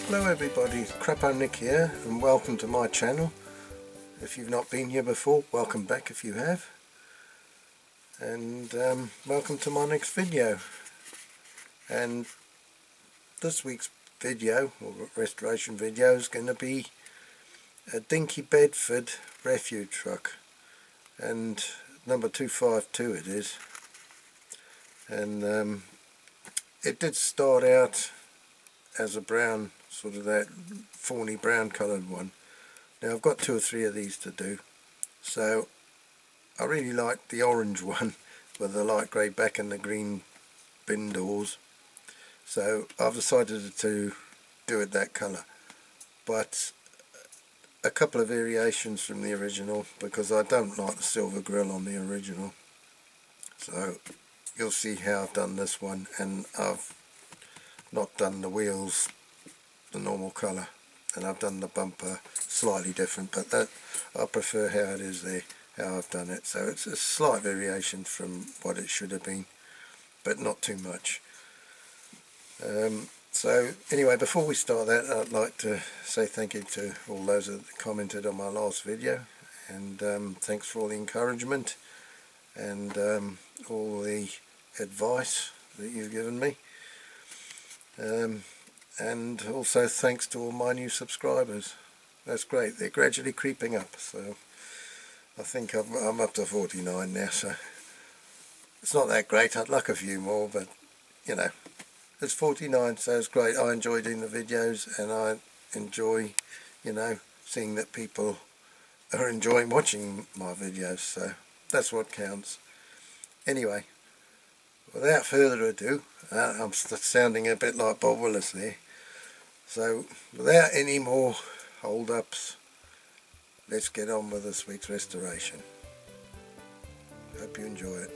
Hello everybody, Crapo Nick here and welcome to my channel. If you've not been here before, welcome back if you have. And welcome to my next video. And this week's video, or restoration video, is going to be a Dinky Bedford refuse truck. And number 252 it is. And it did start out as a brown, sort of that fawny brown coloured one. Now I've got 2 or 3 of these to do, so I really like the orange one with the light grey back and the green bin doors, so I've decided to do it that colour, but a couple of variations from the original, because I don't like the silver grill on the original. So you'll see how I've done this one, and I've not done the wheels the normal colour, and I've done the bumper slightly different, but that I prefer how it is there, how I've done it. So it's a slight variation from what it should have been, but not too much. So anyway, before we start that, I'd like to say thank you to all those that commented on my last video, and thanks for all the encouragement and all the advice that you've given me. And also thanks to all my new subscribers. That's great, they're gradually creeping up, so I think I'm up to 49 now, so it's not that great. I'd like a few more, but you know, it's 49, so it's great. I enjoy doing the videos, and I enjoy, you know, seeing that people are enjoying watching my videos, so that's what counts. Anyway, without further ado, I'm sounding a bit like Bob Willis there. So, without any more hold-ups, let's get on with this week's restoration. Hope you enjoy it.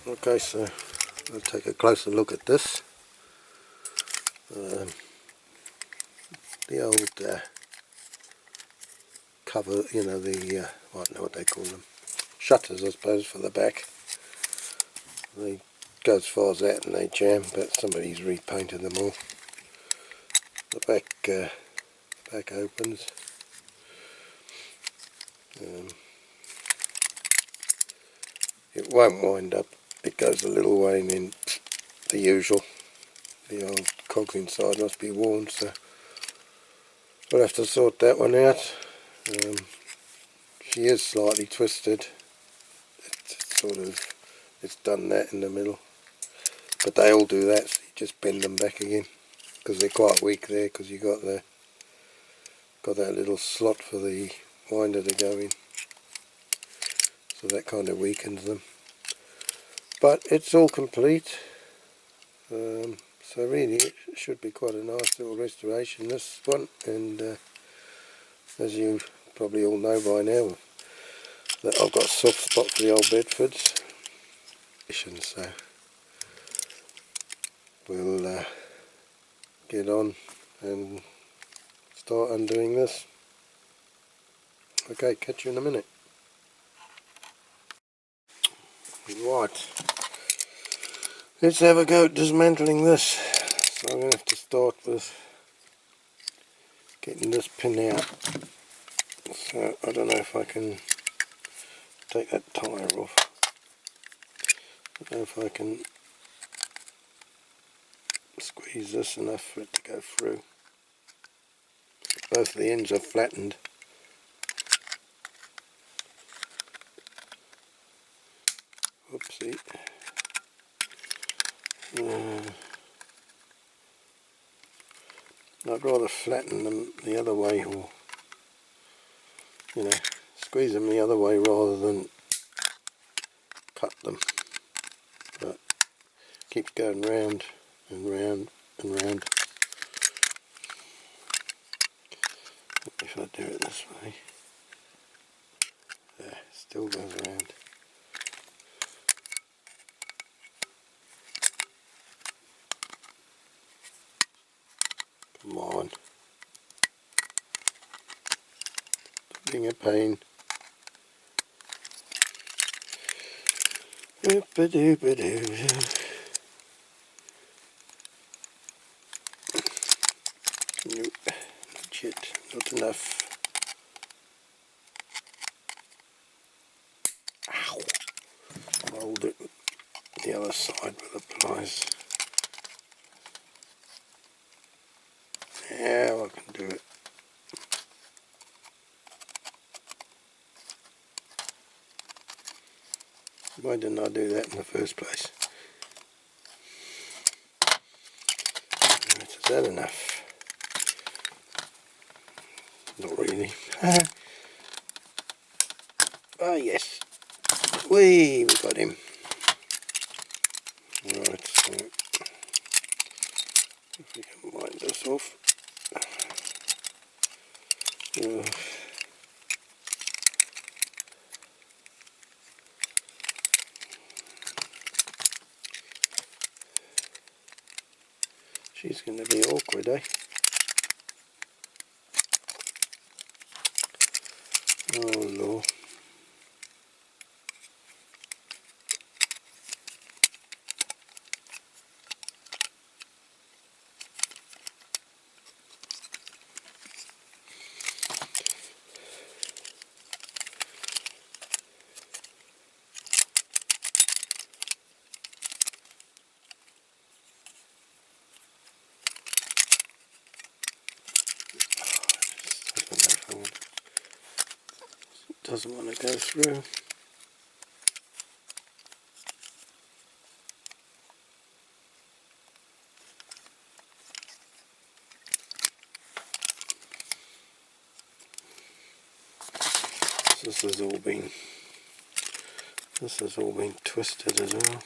Okay, so I'll take a closer look at this. The old cover, you know, the I don't know what they call them, shutters I suppose for the back. They go as far as that and they jam, but somebody's repainted them all. The back opens. It won't wind up. It goes a little way, and then the usual, the old cogs inside must be worn, so we'll have to sort that one out. She is slightly twisted. It's done that in the middle, but they all do that, so you just bend them back again, because they're quite weak there, because you got that little slot for the winder to go in, so that kind of weakens them. But it's all complete, so really it should be quite a nice little restoration, this one. And as you probably all know by now, that I've got a soft spot for the old Bedfords, so we'll get on and start undoing this. Okay, catch you in a minute. Right, Let's have a go at dismantling this. So I'm going to have to start with getting this pin out. So I don't know if I can take that tyre off. I don't know if I can squeeze this enough for it to go through. Both the ends are flattened. Oopsie. I'd rather flatten them the other way, or squeeze them the other way rather than cut them. But keeps going round and round and round. If I do it this way, there, still goes around. Come on. Being a pain. Oop-a-doop-a-doo-doo. Nope, not yet, not enough. Ow! Hold it the other side with the pliers. Now I can do it. Why didn't I do that in the first place? Right, is that enough? Not really. Ah, yes. We got him. Right, so if we can wind this off. She's going to be awkward, eh? Oh Lord. Doesn't want to go through. This has all been twisted as well.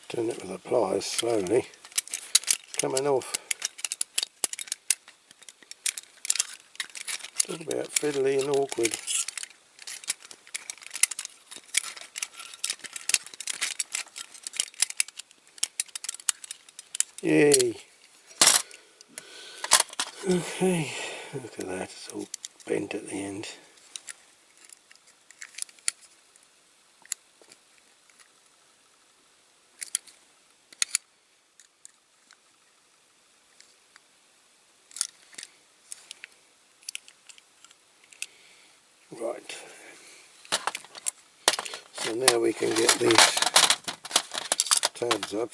Doing it with the pliers slowly. It's coming off. Talk about fiddly and awkward. Yay! Okay, look at that, it's all bent at the end. Right, so now we can get these tabs up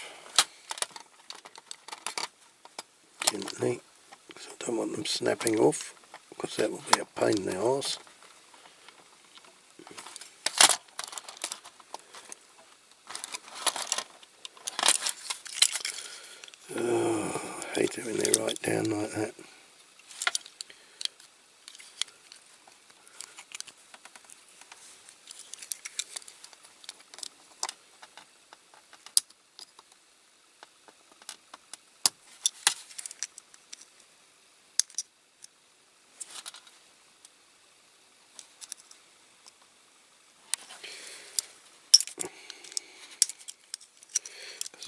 gently, because I don't want them snapping off, because that will be a pain in the arse. Oh, I hate it when they right down like that.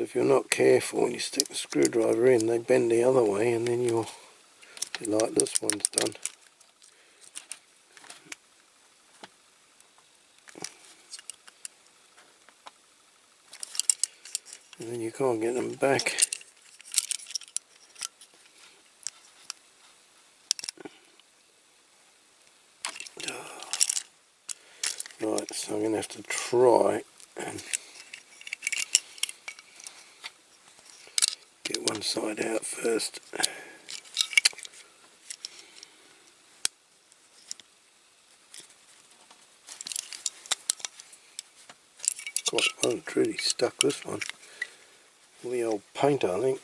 if you're not careful and you stick the screwdriver in, they bend the other way, and then you'll be like this one's done. And then you can't get them back. Right, so I'm going to have to try and get one side out first. Quite well and truly stuck this one. All the old paint, I think.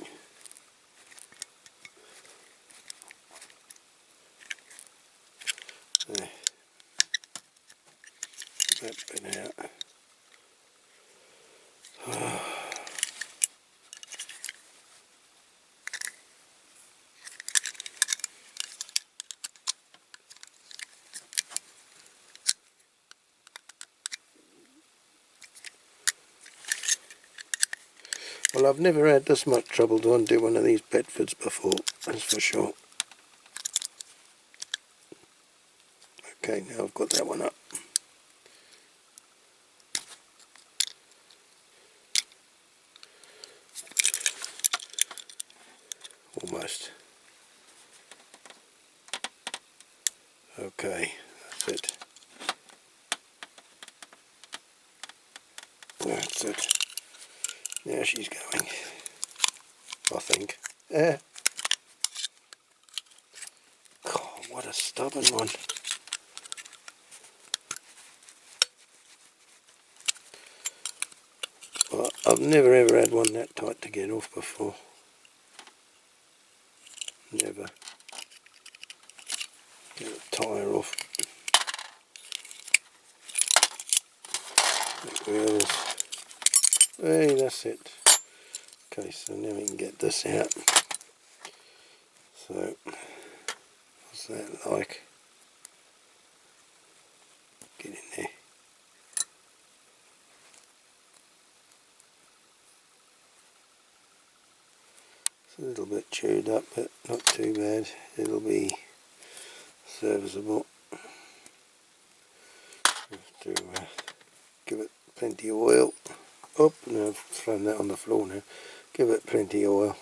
There. That bit out. Well, I've never had this much trouble to undo one of these Bedfords before, that's for sure. Okay, now I've got that one up. Almost. Okay, that's it. That's it. Now she's going, I think. God, what a stubborn one. Well, I've never ever had one that tight to get off before. Never. Get the tyre off. Wheels. Hey, that's it. Okay, so now we can get this out. So, what's that like? Get in there. It's a little bit chewed up, but not too bad. It'll be serviceable. Have to give it plenty of oil. Oh, no, I've thrown that on the floor now. Give it plenty of oil,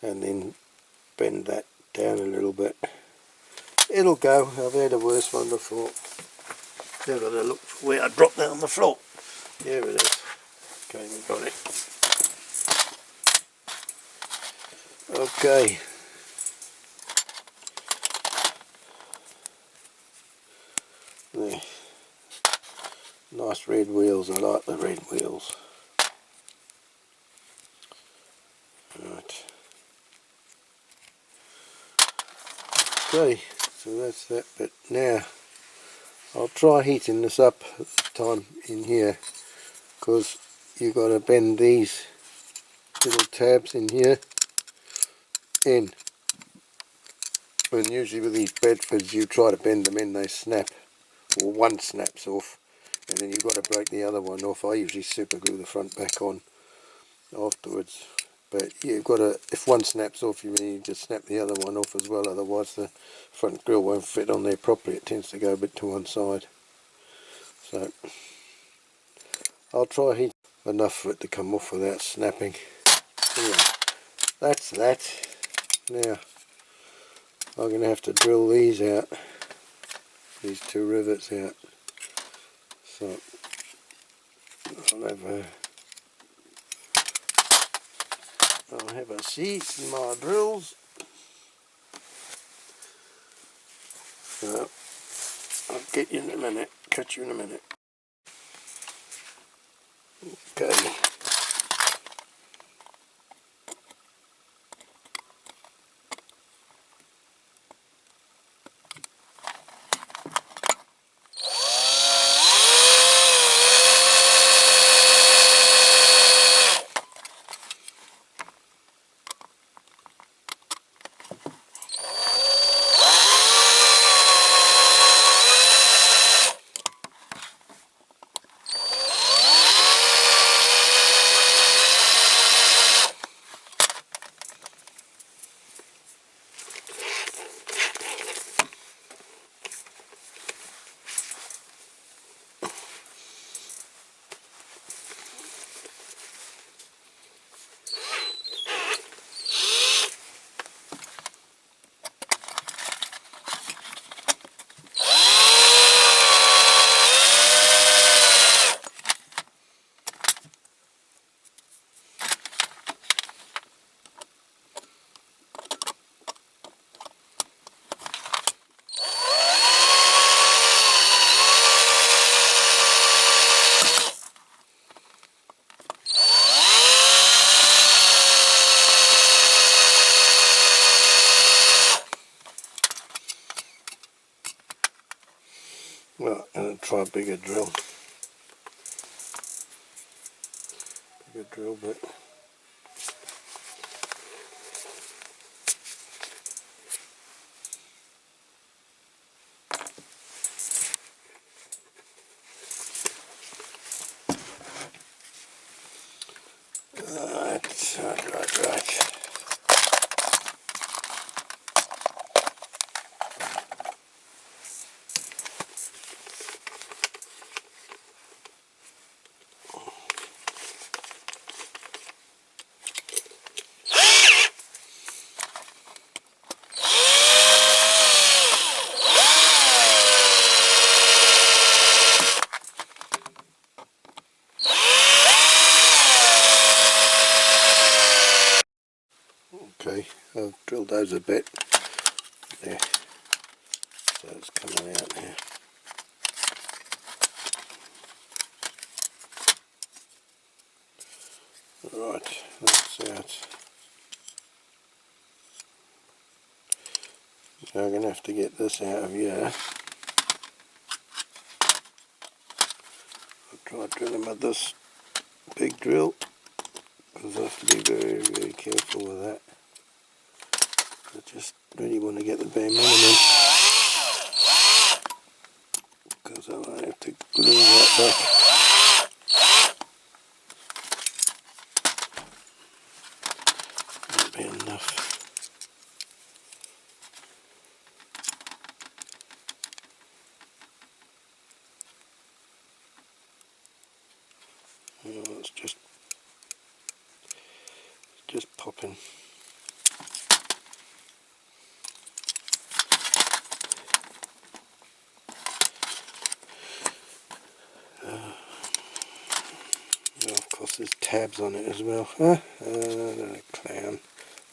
and then bend that down a little bit. It'll go. I've had a worse one before. Now I've got to look for where I dropped that on the floor. There it is. Okay, we got it. Okay. There. Nice red wheels. I like the red wheels. Right. Okay, so that's that bit. Now I'll try heating this up at the time in here, because you've got to bend these little tabs in here in. And usually with these Bedfords you try to bend them in, they snap, or one snaps off, and then you've got to break the other one off. I usually super glue the front back on afterwards, but you've got to, if one snaps off, you really need to snap the other one off as well, otherwise the front grille won't fit on there properly. It tends to go a bit to one side. So I'll try heat enough for it to come off without snapping. Anyway, that's that. Now I'm going to have to drill these out, these two rivets out. So I'll have a seat in my drills. So I'll get you in a minute, catch you in a minute. Okay. Well, I'm going to try a bigger drill. Bigger drill bit. Right. Okay, I've drilled those a bit. There, so it's coming out now. Right, that's out. So I'm going to have to get this out of here. I'll try drilling with this big drill, because I have to be very, very careful with that. I just really want to get the bare minimum, because I might have to glue that back. Won't be enough. Oh, it's just popping. Of course there's tabs on it as well. Clown.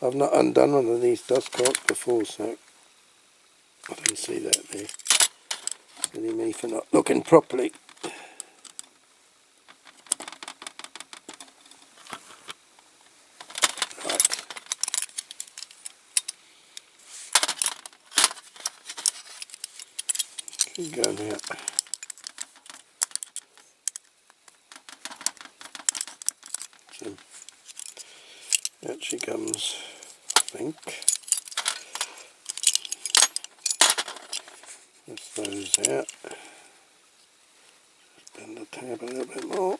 I've not undone one of these dust carts before, so I didn't see that there. Silly me for not looking properly. Right. Keep going out. So, out she comes, I think. Lift those out. Just bend the tab a little bit more.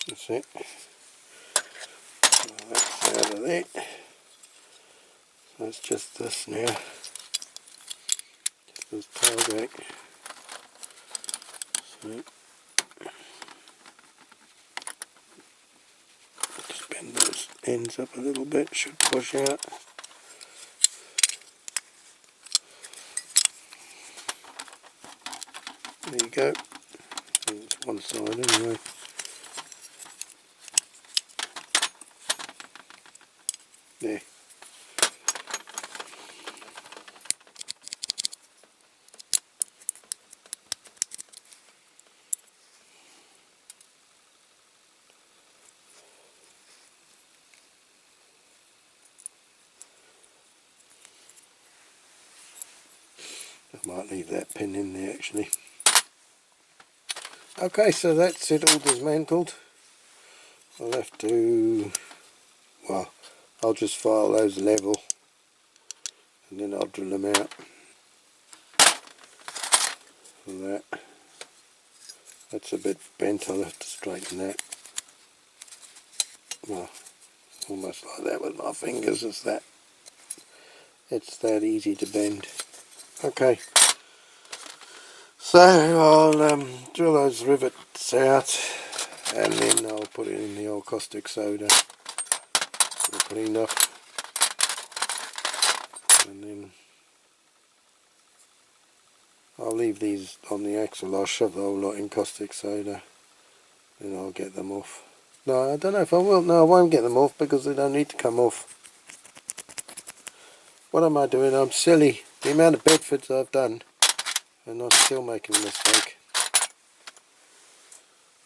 That's it. So that's out of there. So it's just this now. Just this tailgate. So just bend those ends up a little bit, should push out. There you go. It's one side anyway. There. I might leave that pin in there actually. Okay, so that's it all dismantled. I'll have to, well, I'll just file those level and then I'll drill them out. For that's a bit bent, I'll have to straighten that. Well, almost like that with my fingers, it's that easy to bend. Okay, so I'll drill those rivets out and then I'll put it in the old caustic soda for clean up, and then I'll leave these on the axle. I'll shove the whole lot in caustic soda and I'll get them off. No, I don't know if I will. No, I won't get them off because they don't need to come off. What am I doing? I'm silly. the amount of Bedfords I've done, and I'm still making a mistake.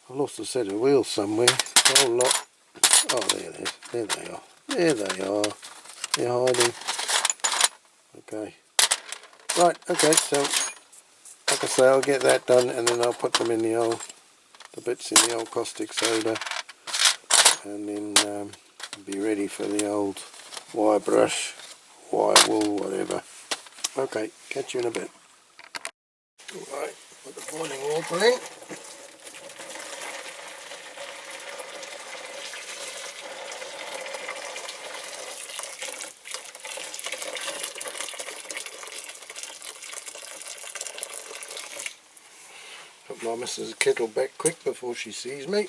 I've lost a set of wheels somewhere, a whole lot. Oh, there it is. There they are. There they are. They're hiding. Okay. Right, okay, so like I say, I'll get that done and then I'll put them in the bits in the old caustic soda, and then be ready for the old wire brush, wire wool, whatever. Okay, catch you in a bit. Right, put the boiling water in. Put my missus' kettle back quick before she sees me.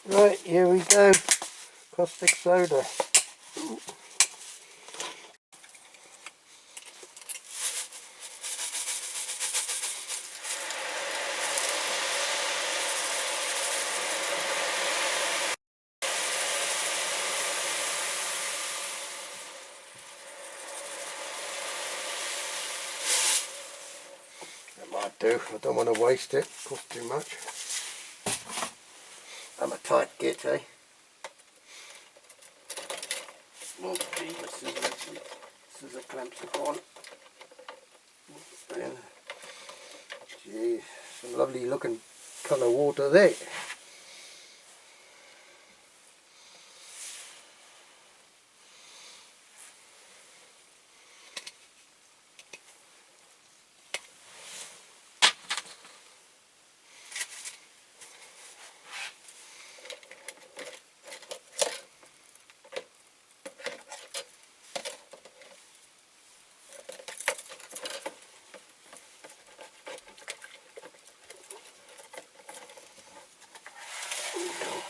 Right, here we go. Caustic soda. Ooh. That might do. I don't want to waste it. Costs too much. I'm a tight git, eh? Oh, gee, scissor clamps are on. And, gee, some lovely looking colour water there.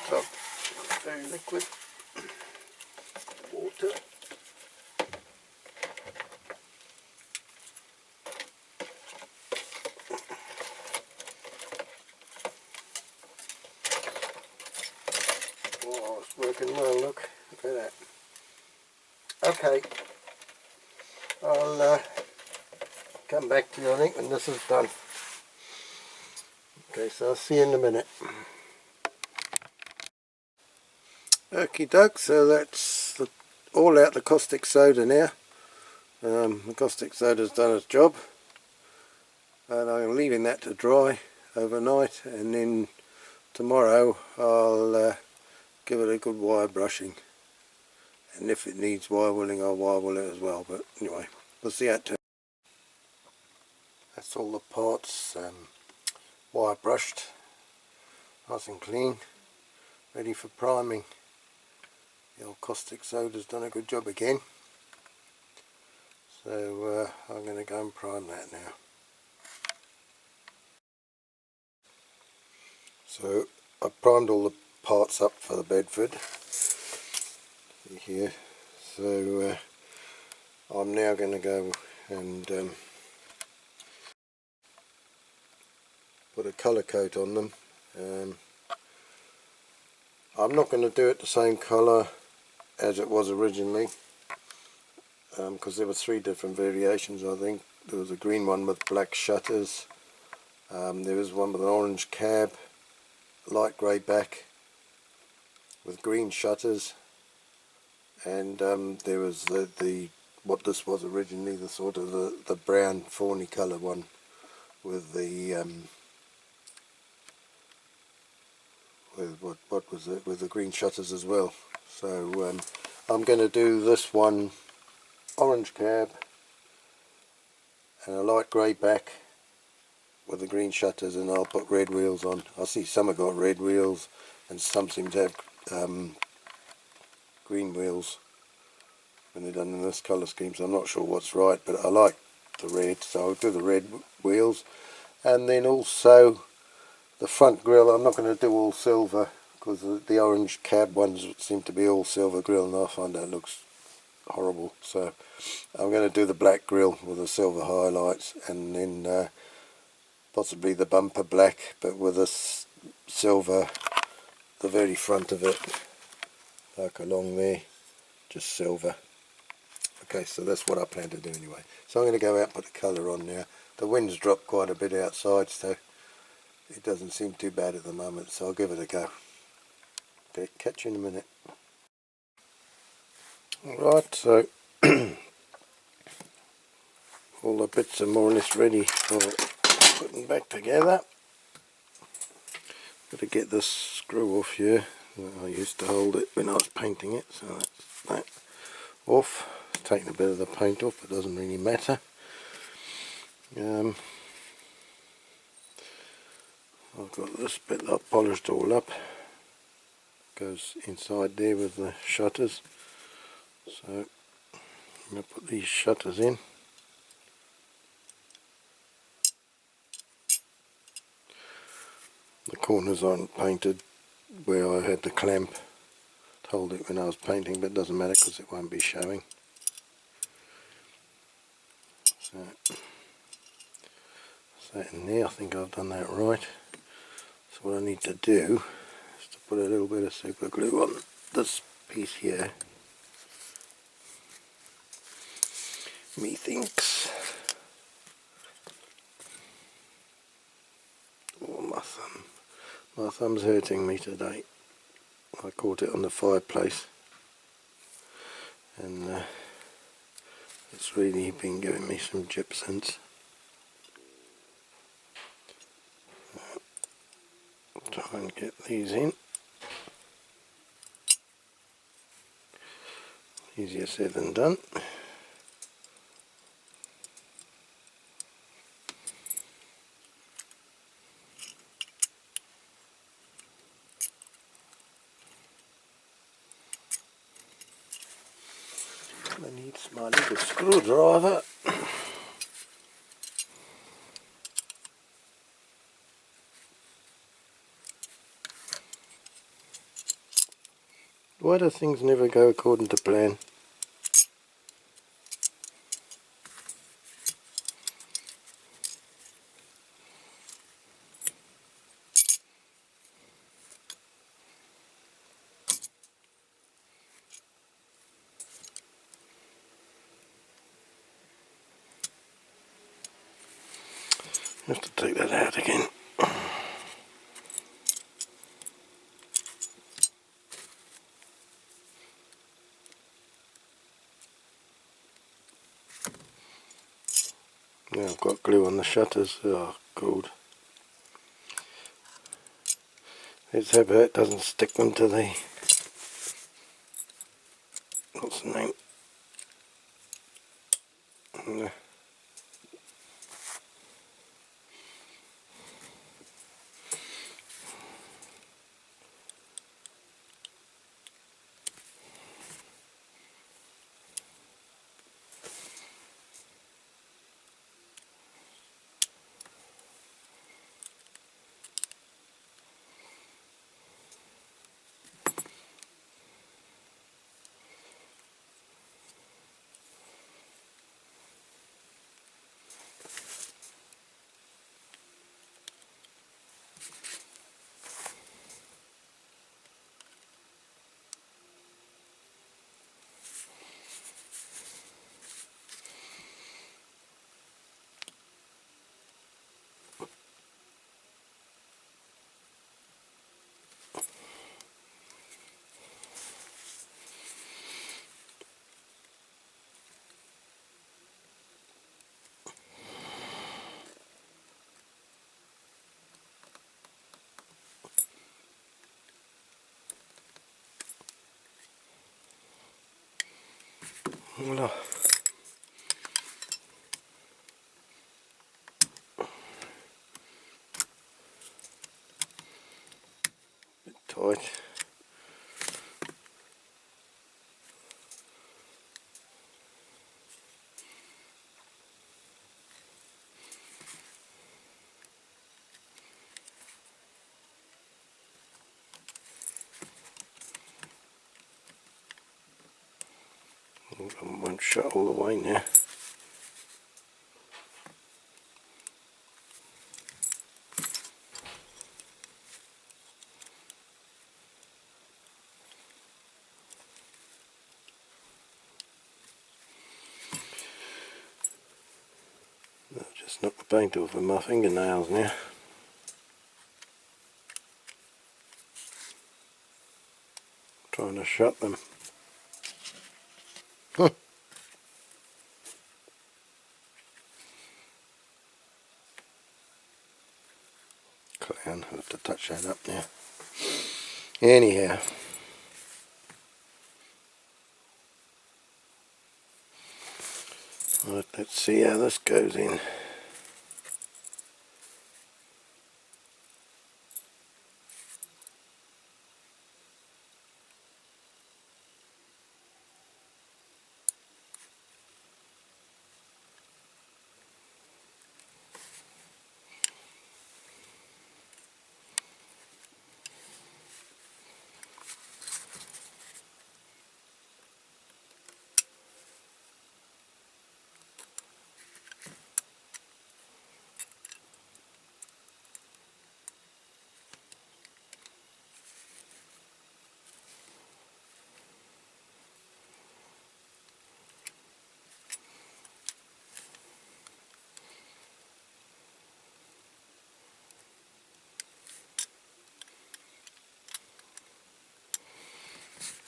Top, very liquid water. Oh, it's working well, look at that. Okay, I'll come back to you, I think, when this is done. Okay, so I'll see you in a minute. Okie doke, so that's all out the caustic soda now. The caustic soda's done its job, and I'm leaving that to dry overnight, and then tomorrow I'll give it a good wire brushing, and if it needs wire wooling I'll wire wool it as well, but anyway, we'll see how it turns. That's all the parts wire brushed, nice and clean, ready for priming. The old caustic soda's done a good job again, so I'm going to go and prime that now. So I primed all the parts up for the Bedford here, so I'm now going to go and put a colour coat on them. I'm not going to do it the same colour as it was originally, because there were 3 different variations. I think there was a green one with black shutters, there was one with an orange cab, light grey back with green shutters, and there was the what this was originally, the sort of the brown fawny colour one with the with what was it, with the green shutters as well. So I'm going to do this one orange cab and a light grey back with the green shutters, and I'll put red wheels on. I see some have got red wheels and some seem to have green wheels when they're done in this colour scheme, so I'm not sure what's right, but I like the red, so I'll do the red wheels. And then also the front grille, I'm not going to do all silver, because the orange cab ones seem to be all silver grille, and I find that looks horrible, so I'm going to do the black grille with the silver highlights, and then possibly the bumper black, but with a silver, the very front of it, like along there, just silver. Okay, so that's what I plan to do anyway. So I'm going to go out and put the colour on now. The wind's dropped quite a bit outside, so it doesn't seem too bad at the moment, so I'll give it a go. Okay, catch you in a minute. Alright, so all the bits are more or less ready for putting back together. Got to get this screw off here. I used to hold it when I was painting it, so that's that off. It's taken a bit of the paint off, but it doesn't really matter. I've got this bit that I've polished all up. Goes inside there with the shutters. So I'm going to put these shutters in. The corners aren't painted where I had the clamp to hold it when I was painting, but it doesn't matter because it won't be showing. So that in there, I think I've done that right. So what I need to do is to put a little bit of super glue on this piece here. Methinks. Oh, my thumb. My thumb's hurting me today. I caught it on the fireplace, and it's really been giving me some jip since. Try and get these in. Easier said than done. I need my little screwdriver. Why do things never go according to plan? I have to take that out again. Now I've got glue on the shutters. Oh, good. Let's hope that doesn't stick them to the... what's the name? Voila. Bit tight. I won't shut all the way now. Just knock the paint off with my fingernails now. Trying to shut them. Clown, I'll have to touch that up now. Anyhow. Right, let's see how this goes in.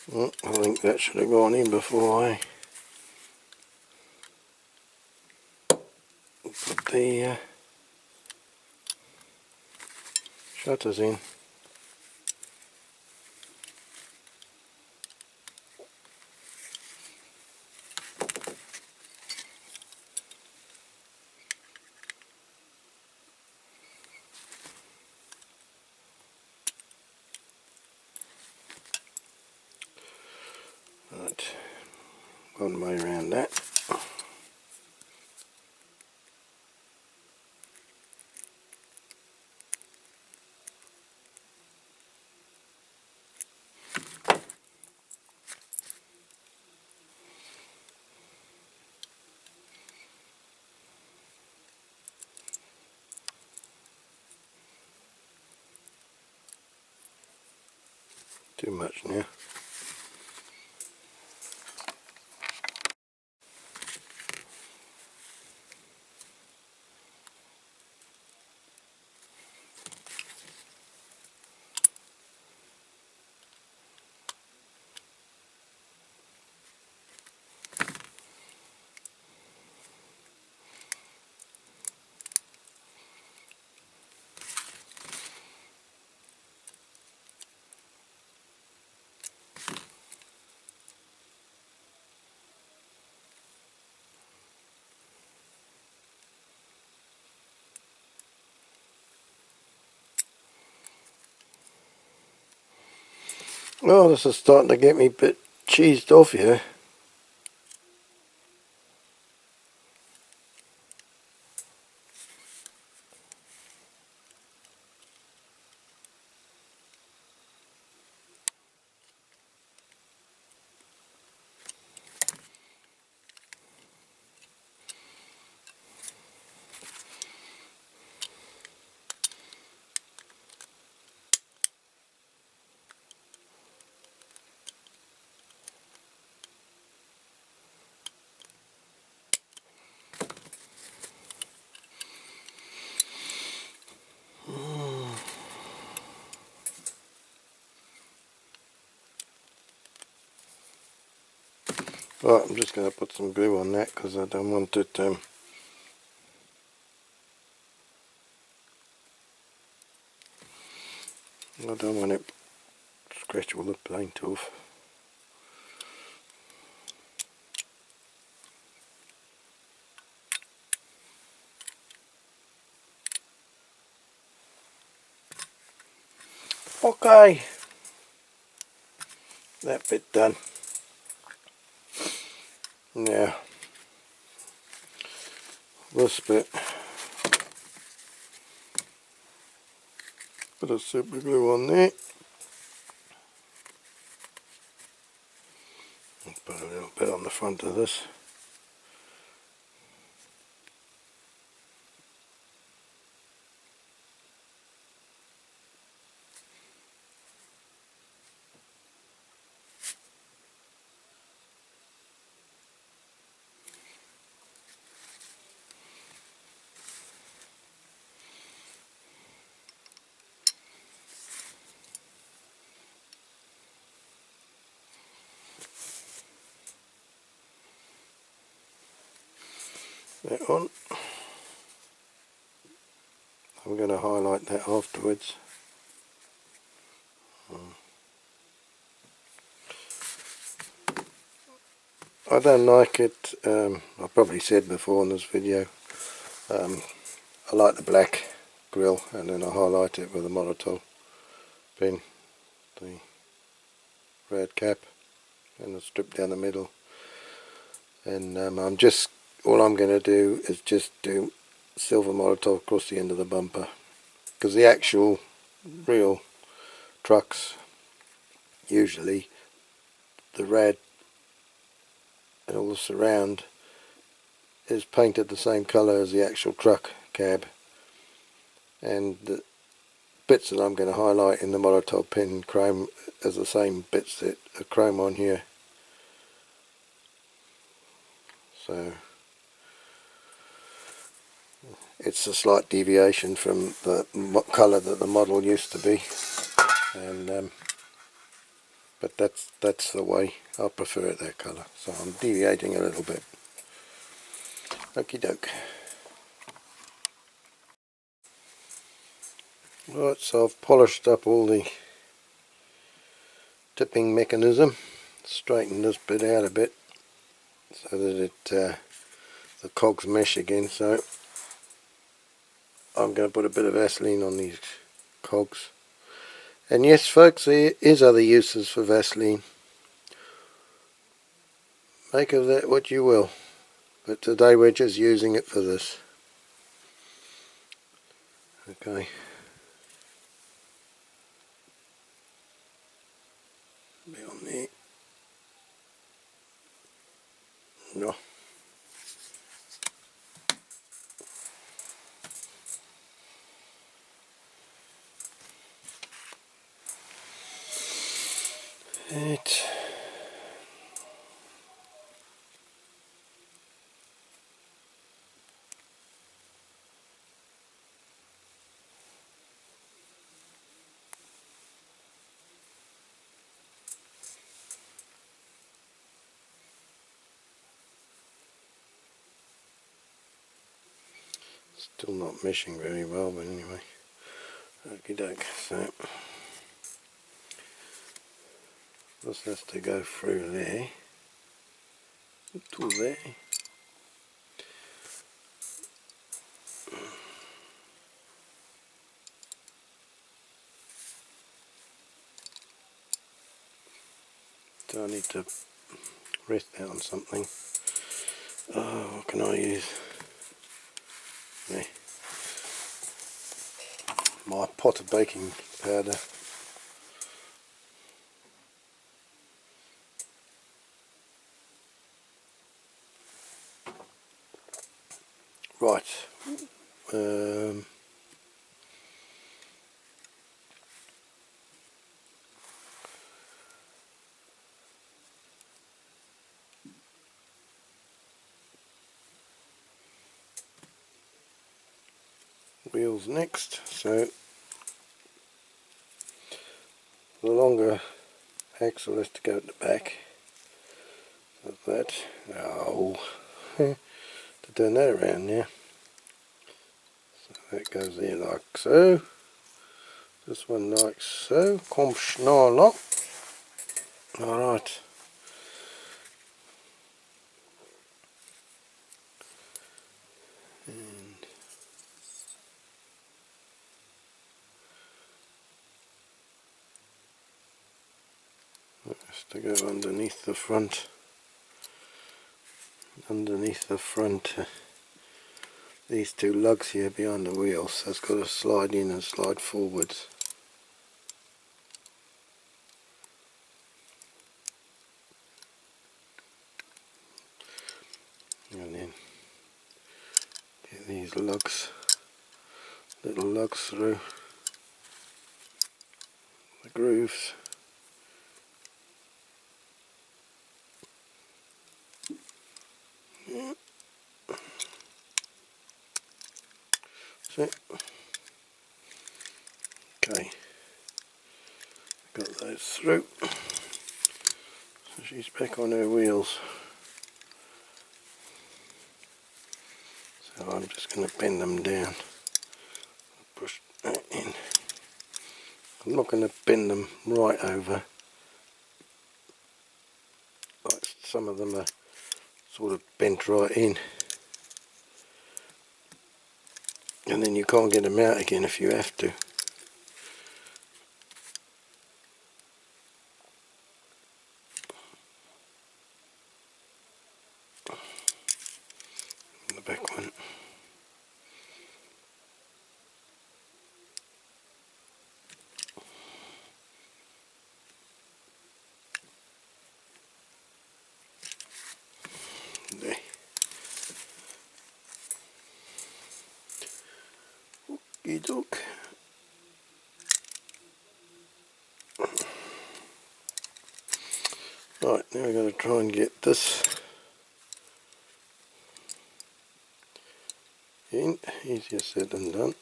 Well, I think that should have gone in before I put the shutters in. Right, one way around that. Too much now. Oh, this is starting to get me a bit cheesed off here. Right, I'm just going to put some glue on that because I don't want it I don't want it scratch all the paint off. Okay, that bit done. Now this bit, bit of super glue on there. Put a little bit on the front of this. that on. I'm going to highlight that afterwards. I don't like it, I probably said before in this video, I like the black grill and then I highlight it with a Molotov pen, the red cap, and a strip down the middle. And all I'm going to do is just do silver Molotov across the end of the bumper, because the actual real trucks, usually the red and all the surround is painted the same colour as the actual truck cab, and the bits that I'm going to highlight in the Molotov pen chrome is the same bits that are chrome on here. So it's a slight deviation from the colour that the model used to be, and but that's the way I prefer it, that colour. So I'm deviating a little bit. Okie doke. Right, so I've polished up all the tipping mechanism, straightened this bit out a bit so that the cogs mesh again. So I'm going to put a bit of Vaseline on these cogs. And yes folks, there is other uses for Vaseline. Make of that what you will, but today we're just using it for this. Okay. Be on there. No. It. Still not meshing very well, but anyway. Okie doke. So this has to go through there to there. So I need to rest that on something. Oh, what can I use? Yeah. My pot of baking powder. Right. Wheels next. So the longer axle has to go at the back. Like that. Oh, to turn that around now. So that goes there like so. This one like so. Kom snarl. Alright. And that has to go underneath the front. These two lugs here behind the wheels, so it's got to slide in and slide forwards. And then get these lugs, little lugs through the grooves. Yeah. That's it. Okay, got those through. So she's back on her wheels. So I'm just going to bend them down. Push that in. I'm not going to bend them right over. Like some of them are sort of bent right in. And then you can't get them out again if you have to. The back one. There. Okie doke. Right, now we're going to try and get this in. Easier said than done.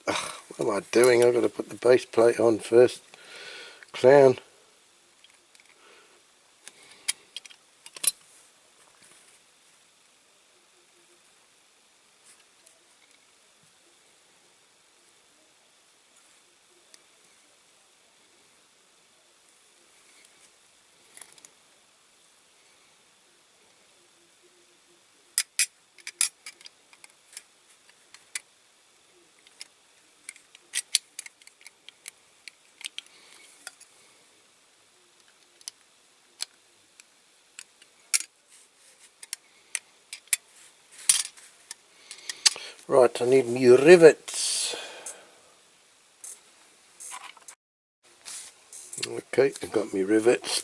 What am I doing? I've got to put the base plate on first. Clown. Right, I need me rivets. Okay, I've got me rivets.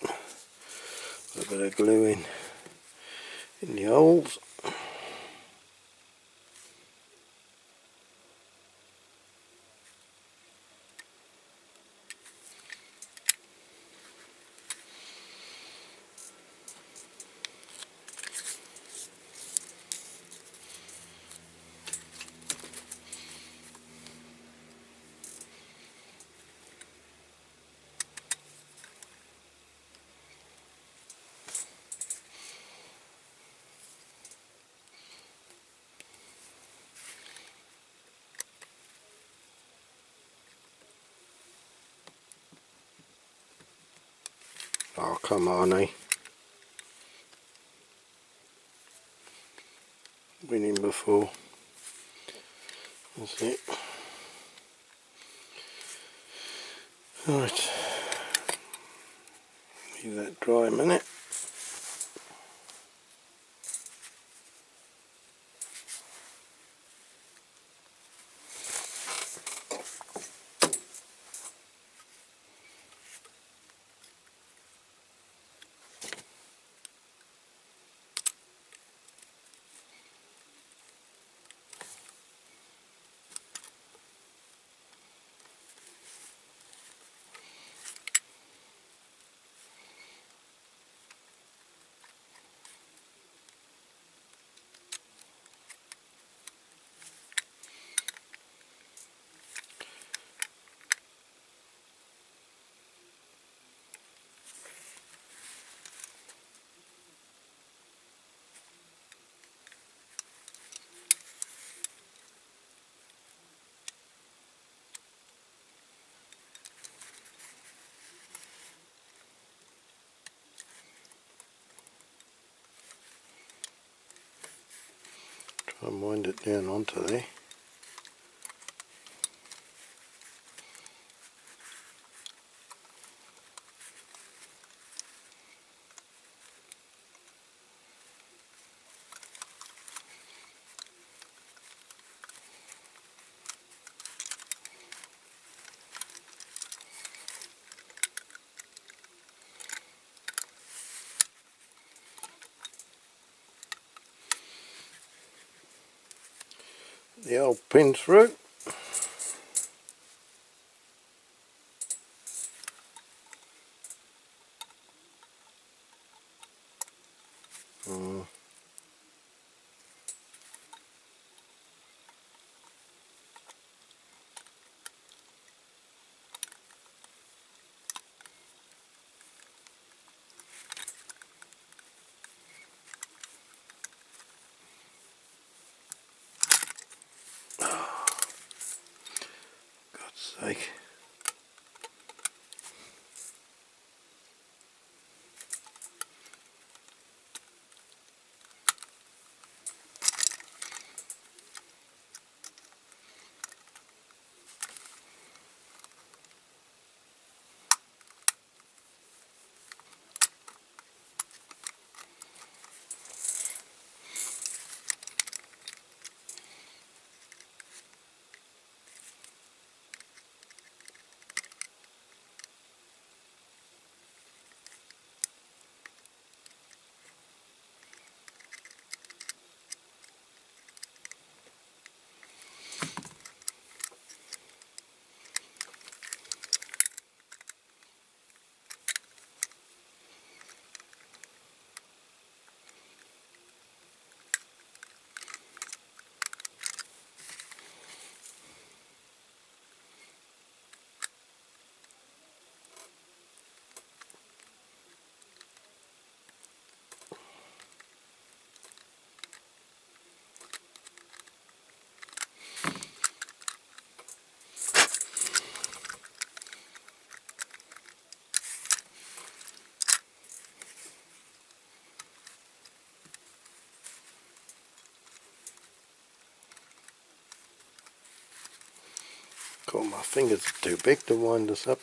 A bit of glue in the holes. Oh, come on, eh? Winning before. That's it. Right. Leave that dry a minute. Try and wind it down onto there. The old pin through. take. God, my fingers are too big to wind this up.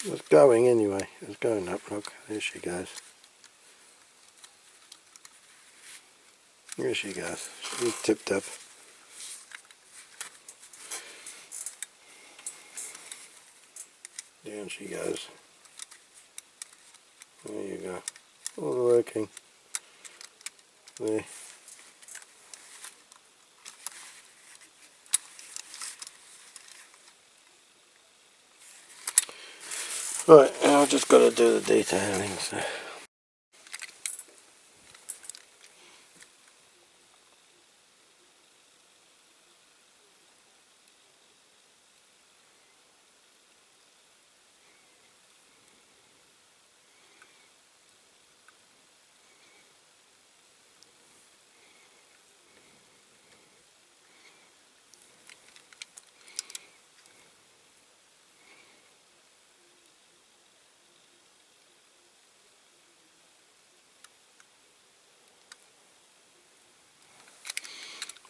It's going anyway. It's going up. Look, there she goes. There she goes. She's tipped up. Down she goes. There you go. All working. There. Right, now I've just got to do the detailing. So.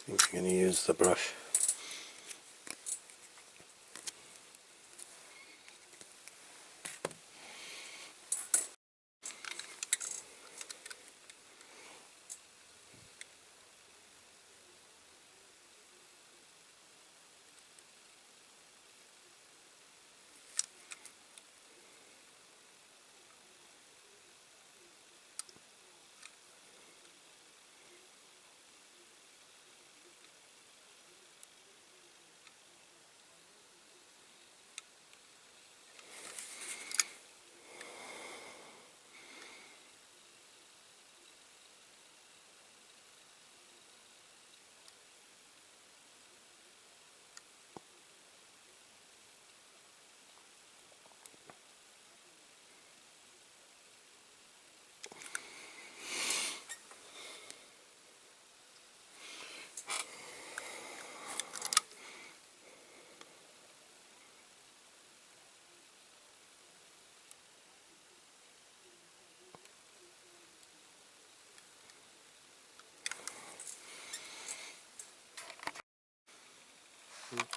I think I'm going to use the brush.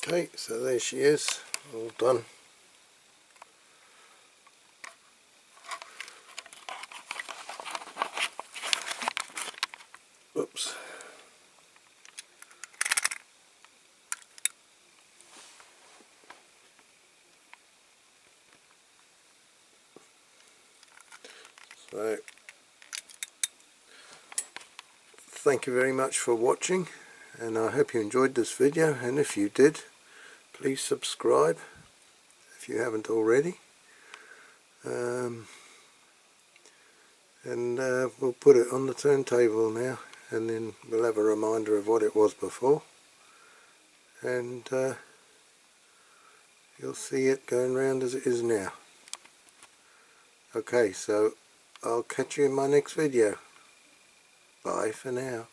Okay, so there she is, all done. Oops. So, thank you very much for watching, and I hope you enjoyed this video, and if you did, please subscribe if you haven't already. We'll put it on the turntable now, and then we'll have a reminder of what it was before. And You'll see it going round as it is now. Okay, so I'll catch you in my next video. Bye for now.